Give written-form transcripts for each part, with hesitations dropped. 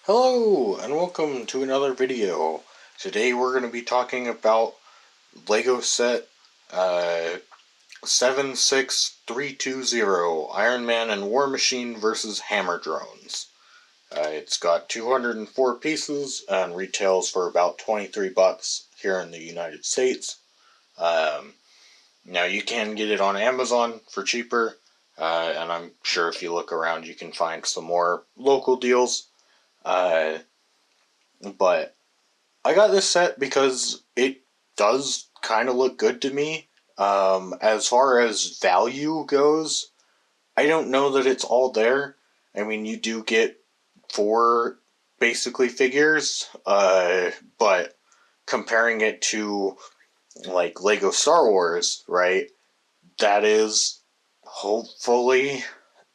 Hello, and welcome to another video. Today we're going to be talking about LEGO set 76320, Iron Man and War Machine vs. Hammer Drones. It's got 204 pieces and retails for about 23 bucks here in the United States. Now you can get it on Amazon for cheaper, and I'm sure if you look around you can find some more local deals. But I got this set because it does kind of look good to me. As far as value goes, I don't know that it's all there. I mean, you do get four basically figures, but comparing it to like Lego Star Wars, right? That is hopefully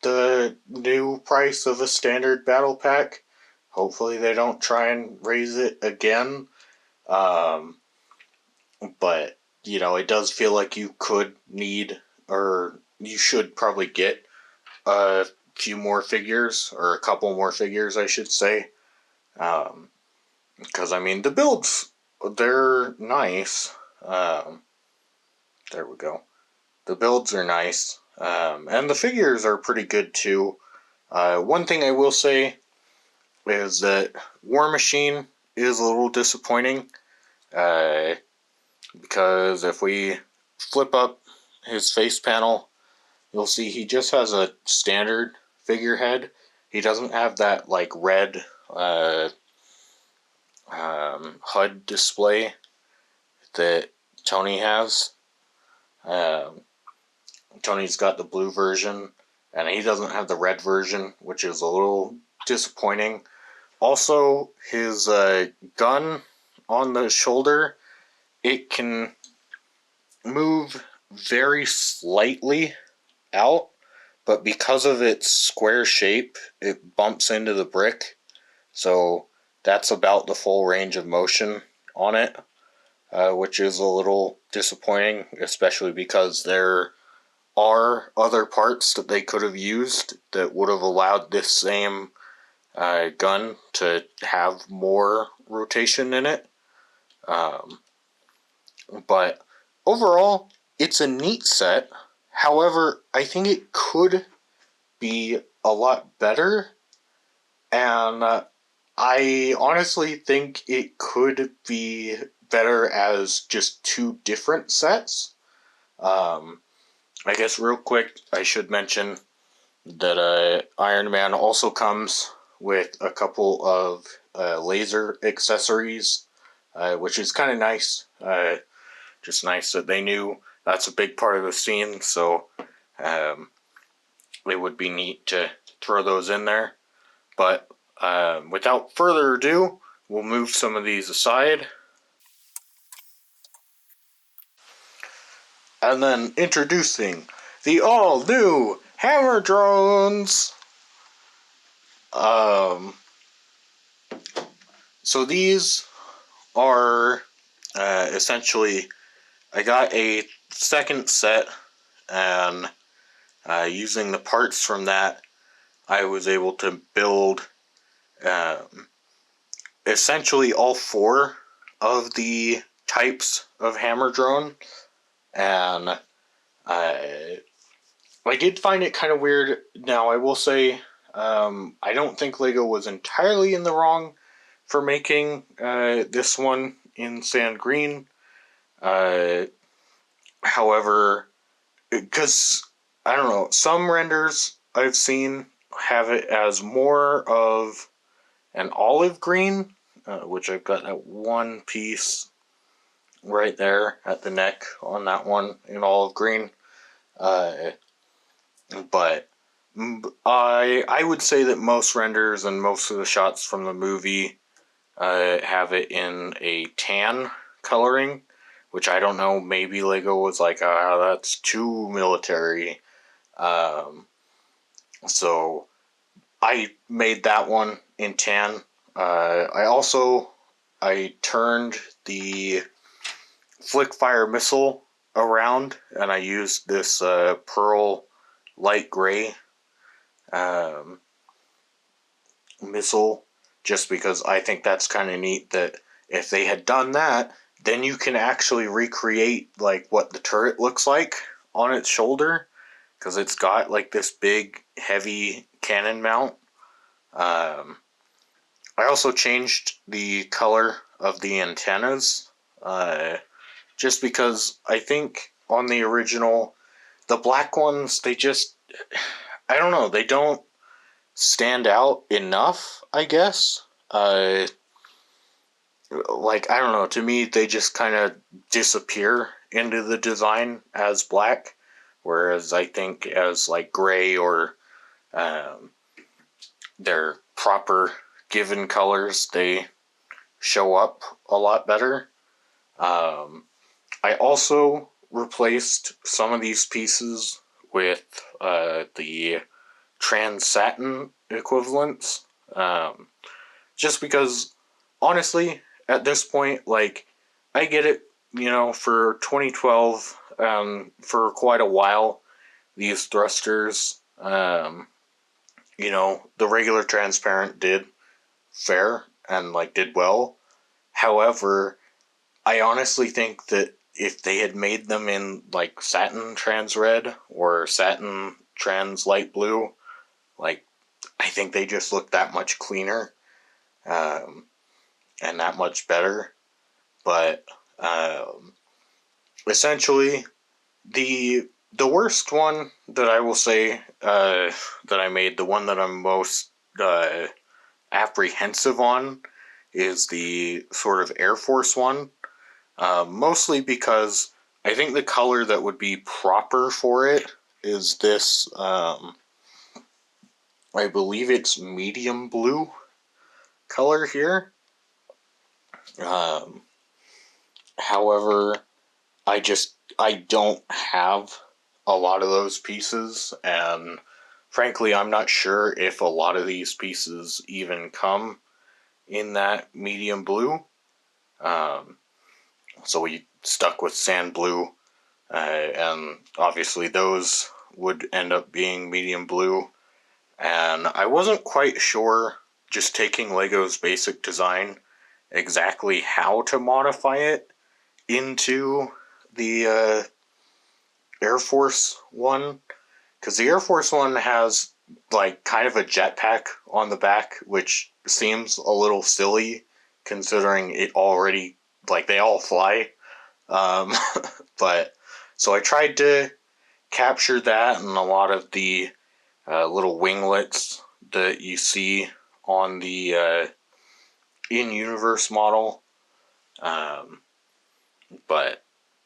the new price of a standard battle pack. Hopefully they don't try and raise it again. Um, but, it does feel like you could need, or you should probably get a few more figures, or a couple more figures, I should say. Because, I mean, the builds, they're nice. There we go. The builds are nice. And the figures are pretty good, too. One thing I will say is that War Machine is a little disappointing. Because if we flip up his face panel, you'll see he just has a standard figurehead. He doesn't have that like red HUD display that Tony has. Tony's got the blue version, and he doesn't have the red version, which is a little disappointing. Also, his gun on the shoulder, it can move very slightly out, but because of its square shape, it bumps into the brick. So that's about the full range of motion on it, which is a little disappointing, especially because there are other parts that they could have used that would have allowed this same gun to have more rotation in it. But overall, it's a neat set. However, I think it could be a lot better, and I honestly think it could be better as just two different sets. I guess real quick, I should mention that Iron Man also comes with a couple of laser accessories, which is kind of nice. Just nice that they knew that's a big part of the scene, so it would be neat to throw those in there. But without further ado, we'll move some of these aside. And then introducing the all-new Hammer Drones! So these are essentially, I got a second set, and using the parts from that, I was able to build essentially all four of the types of hammer drone, and I did find it kind of weird. Now, I will say, I don't think LEGO was entirely in the wrong for making this one in sand green. However, because, I don't know, some renders I've seen have it as more of an olive green, which I've got that one piece right there at the neck on that one in olive green. But I would say that most renders and most of the shots from the movie have it in a tan coloring, which I don't know, maybe LEGO was like, that's too military. So I made that one in tan. I turned the flick fire missile around, and I used this pearl light gray missile just because I think that's kind of neat that if they had done that, then you can actually recreate like what the turret looks like on its shoulder, because it's got like this big heavy cannon mount. I also changed the color of the antennas, just because I think on the original, the black ones, they just, I don't know, they don't stand out enough, I guess. Like, I don't know, to me, they just kind of disappear into the design as black, whereas I think as like gray or um, their proper given colors, they show up a lot better. Um, I also replaced some of these pieces with the trans satin equivalents, just because, honestly, at this point, like, I get it, for 2012, for quite a while, these thrusters, the regular transparent did fair and, like, did well. However, I honestly think that if they had made them in like satin trans red or satin trans light blue, like I think they just look that much cleaner, um, and that much better. But essentially, the worst one that I will say that I made, the one that I'm most apprehensive on, is the sort of Air Force one. Mostly because I think the color that would be proper for it is this, I believe it's medium blue color here. Um, However, I don't have a lot of those pieces, and frankly, I'm not sure if a lot of these pieces even come in that medium blue. Um, so we stuck with sand blue. And obviously those would end up being medium blue. And I wasn't quite sure, just taking Lego's basic design, exactly how to modify it into the Air Force one. Because the Air Force one has like kind of a jetpack on the back, which seems a little silly considering it already, like, they all fly. Um, but so I tried to capture that and a lot of the little winglets that you see on the in-universe model. Um, but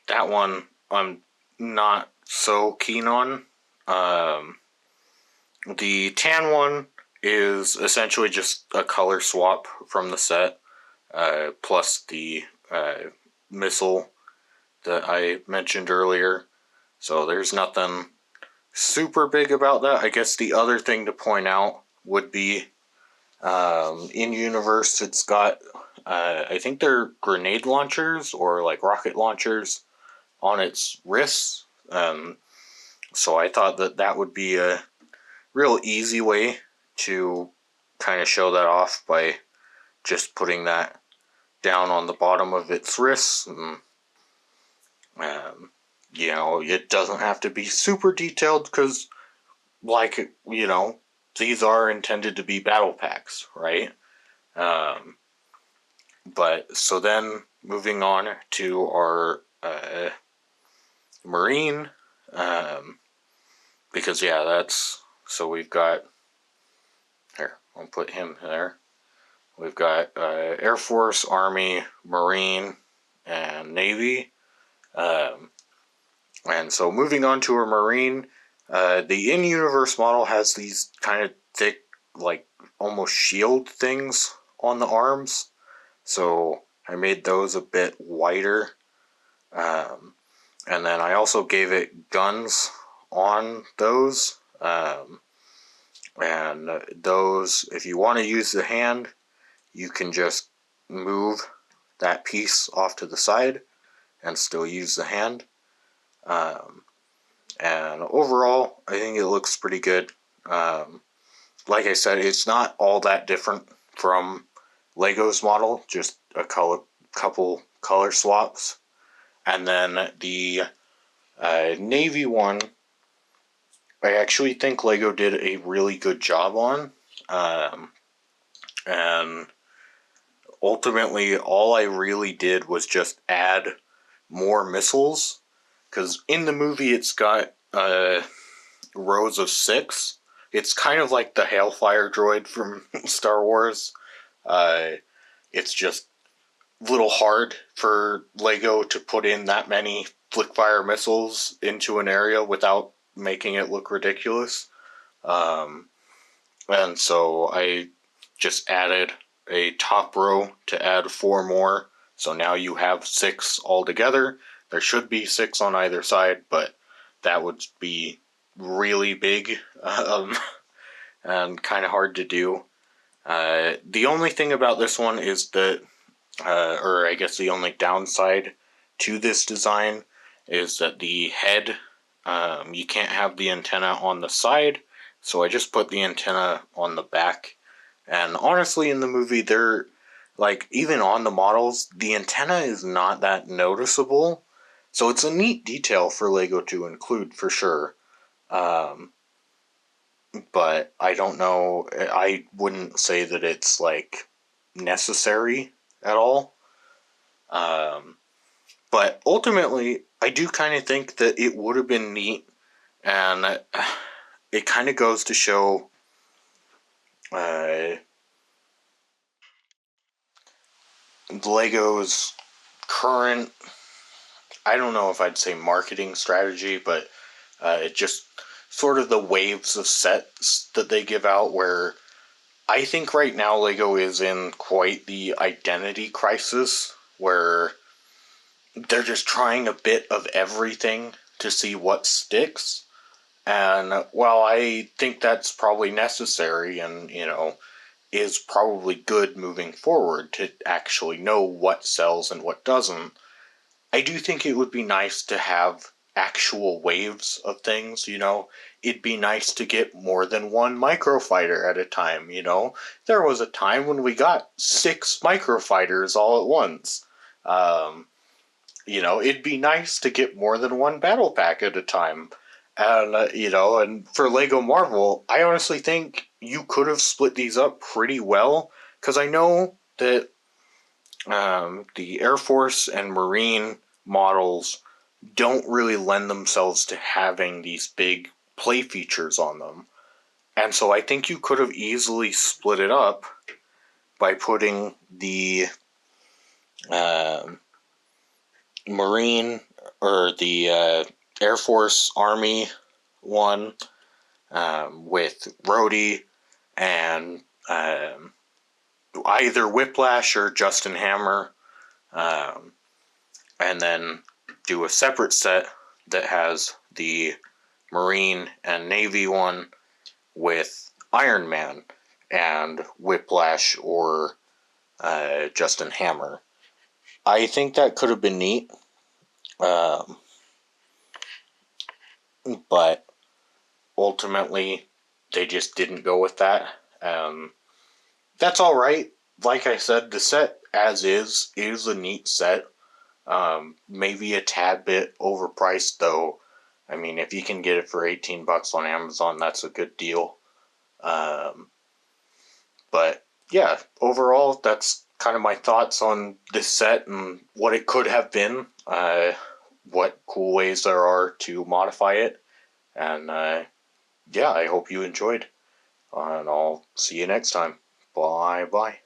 that one I'm not so keen on. Um, the tan one is essentially just a color swap from the set, plus the missile that I mentioned earlier. So there's nothing super big about that. I guess the other thing to point out would be in universe, it's got, I think they're grenade launchers or like rocket launchers on its wrists. So I thought that that would be a real easy way to kind of show that off by just putting that down on the bottom of its wrists. And, it doesn't have to be super detailed because, like, these are intended to be battle packs, right? Um, but so then moving on to our Marine, because yeah, that's, so we've got, here, I'll put him there. We've got Air Force, Army, Marine, and Navy. Um, and so moving on to our Marine, the in-universe model has these kind of thick, like almost shield things on the arms. So I made those a bit wider. And then I also gave it guns on those. And those, if you want to use the hand, you can just move that piece off to the side and still use the hand. And overall, I think it looks pretty good. Like I said, it's not all that different from Lego's model, just a couple color swaps. And then the navy one, I actually think Lego did a really good job on. And ultimately, all I really did was just add more missiles. Because in the movie, it's got rows of 6. It's kind of like the Hailfire droid from Star Wars. It's just a little hard for Lego to put in that many flick-fire missiles into an area without making it look ridiculous. And so I just added a top row to add 4 more. So now you have 6 altogether. There should be 6 on either side, but that would be really big and kind of hard to do. The only thing about this one is that, or I guess the only downside to this design is that the head, you can't have the antenna on the side, so I just put the antenna on the back. And honestly, in the movie, they're like, even on the models, the antenna is not that noticeable. So it's a neat detail for Lego to include for sure. But I don't know, I wouldn't say that it's like necessary at all. But ultimately, I do kind of think that it would have been neat, and it kind of goes to show Lego's current, I don't know if I'd say marketing strategy, but it just sort of the waves of sets that they give out, where I think right now Lego is in quite the identity crisis, where they're just trying a bit of everything to see what sticks. And while I think that's probably necessary and, is probably good moving forward to actually know what sells and what doesn't, I do think it would be nice to have actual waves of things, It'd be nice to get more than one microfighter at a time, There was a time when we got 6 microfighters all at once. It'd be nice to get more than one battle pack at a time. And, and for Lego Marvel, I honestly think you could have split these up pretty well. Because I know that the Air Force and Marine models don't really lend themselves to having these big play features on them. And so I think you could have easily split it up by putting the Marine or the Air Force Army one with Rhodey and either Whiplash or Justin Hammer, and then do a separate set that has the Marine and Navy one with Iron Man and Whiplash or Justin Hammer. I think that could have been neat, but ultimately they just didn't go with that. That's all right. Like I said, the set as is a neat set. Maybe a tad bit overpriced though. I mean, if you can get it for $18 on Amazon, that's a good deal. But yeah, overall, that's kind of my thoughts on this set and what it could have been. What cool ways there are to modify it. And yeah, I hope you enjoyed. And I'll see you next time. Bye bye.